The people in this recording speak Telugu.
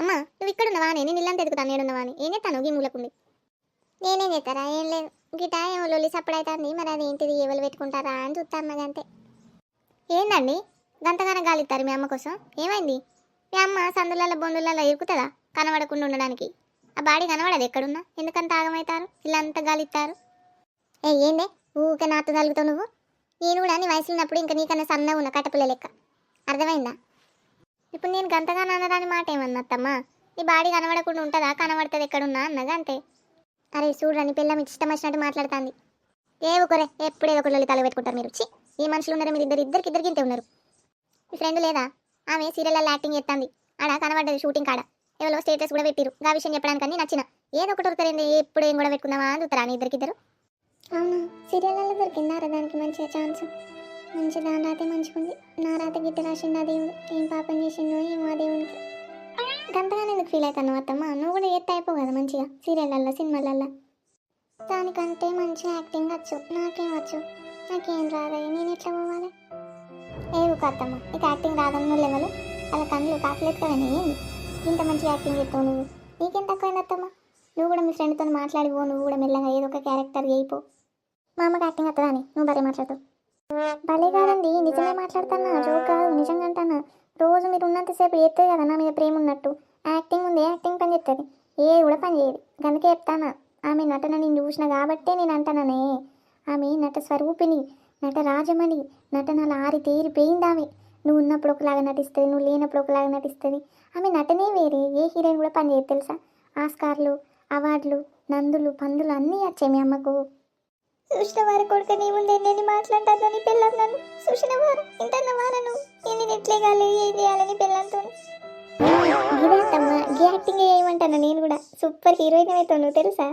అమ్మా నువ్వు ఇక్కడ ఉన్నావా నేను ఇల్లంతా ఎదుగుతాను నేనున్నవా అని ఏం చేస్తాను ఈ మూలకుంది. నేనేం చేస్తారా ఏం లేదు గిటా ఏమో లొల్లి సప్పుడు అవుతుంది మరి అది ఏంటిది ఎవరు పెట్టుకుంటారా అని చూస్తాను అంతే. ఏందండి గంతగానం గాలిస్తారు మీ అమ్మ కోసం ఏమైంది? మీ అమ్మ సందులలో బొందులలో ఇరుకుతుందా కనబడకుండా ఉండడానికి? ఆ బాడీ కనబడదు ఎక్కడున్నా ఎందుకంత ఆగమవుతారు ఇల్లంతా గాలిస్తారు? ఏందే ఊకే నాతో తగులుతావు నువ్వు? నేను కూడా నీ వయసు ఉన్నప్పుడు ఇంకా నీకన్నా సన్నగా ఉన్న కట్టపుల్ల లెక్క అర్థమైందా? ఇప్పుడు నేను గంతగానం అనరాని మాట ఏమన్నత్తమ్మా? నీ బాడీ కనబడకుండా ఉంటుందా కనబడుతుంది ఎక్కడున్నా అన్నగా అంతే. అరే చూడని పిల్ల మీకు ఇష్టం వచ్చినట్టు మాట్లాడుతుంది. ఒకరే ఎప్పుడు ఏదో ఒకటి తల పెట్టుకుంటారు మీరు. చి ఈ మనుషులు ఉన్నారా మీరు ఇద్దరికి ఇంతే ఉన్నారు. మీ ఫ్రెండ్ లేదా ఆమె సీరియల్లో యాక్టింగ్ చేస్తుంది ఆడ కనబడ్డది షూటింగ్ కాడ ఎవరో స్టేటస్ కూడా పెట్టిరు ఆ విషయం చెప్పడానికి నచ్చిన ఏదో ఒకటి దొరుకుతారండి ఎప్పుడు ఏం కూడా పెట్టుకుందామా అని చూస్తారా అని ఇద్దరు. అవును సీరియల్లో దొరికిందారా దానికి మంచిగా ఛాన్స్ మంచి దాని రాతే మంచిగా ఉంది. నా రాత గిట్ట రాసిండు ఆ దేవుడు ఏం పాపం చేసిండో ఏమో ఆ దేవునికి. గంతగానే ఎందుకు ఫీల్ అవుతాను అత్తమ్మ? నువ్వు కూడా ఎత్త అయిపో కదా మంచిగా సీరియళ్ళల్లో సినిమాలల్లో. దానికంటే మంచి యాక్టింగ్ వచ్చు నాకేం వచ్చు నాకేం రాదయ్య నేను ఎట్లా పోవాలి? అత్తమ్మ నీకు యాక్టింగ్ రాదన్న లెవెల్ అలా కళ్ళు కాకలేదుకనే ఇంత మంచి యాక్టింగ్ చెప్తావు నువ్వు. నీకేం తక్కువైంది అత్తమ్మ? నువ్వు కూడా మీ ఫ్రెండ్తో మాట్లాడిపో నువ్వు కూడా మెల్లగా ఏదో ఒక క్యారెక్టర్ చేయిపో. మా అమ్మకి యాక్టింగ్ వస్తుందా అని నువ్వు భలే మాట్లాడతావు. భలే కాదండి నిజమే మాట్లాడుతున్నా జోక్ కాదు నిజంగా అంటున్నా. రోజు మీరు ఉన్నంతసేపు చేస్తుంది కదా నా మీద ప్రేమ ఉన్నట్టు. యాక్టింగ్ ఉంది యాక్టింగ్ పని చేస్తుంది ఏది కూడా పని చేయదు. అందుకే చెప్తానా ఆమె నటన నేను చూసిన కాబట్టే నేను అంటాననే. ఆమె నట స్వరూపిణి నట రాజమణి నటనలు ఆరి తేరిపోయింది ఆమె. నువ్వు ఉన్నప్పుడు ఒకలాగా నటిస్తుంది నువ్వు లేనప్పుడు ఒకలాగా నటిస్తుంది. ఆమె నటనే వేరే ఏ హీరోయిన్ కూడా పని చేయదు తెలుసా. ఆస్కార్లు అవార్డులు నందులు పందులు అన్నీ వచ్చాయి మీ అమ్మకు. చూసిన వారు కొడుక నీ ముందే నేను మాట్లాడతాను నీ పిల్లలు నన్ను చూసిన వారు ఇంటన్న వారను నేను ఎట్లే కాలే ఏం చేయాలని పిల్లలతో గిరాటమ్మా గి యాక్టింగ్ చేయమంటాను నేను కూడా సూపర్ హీరోయిన్ అవుతాను తెలుసా.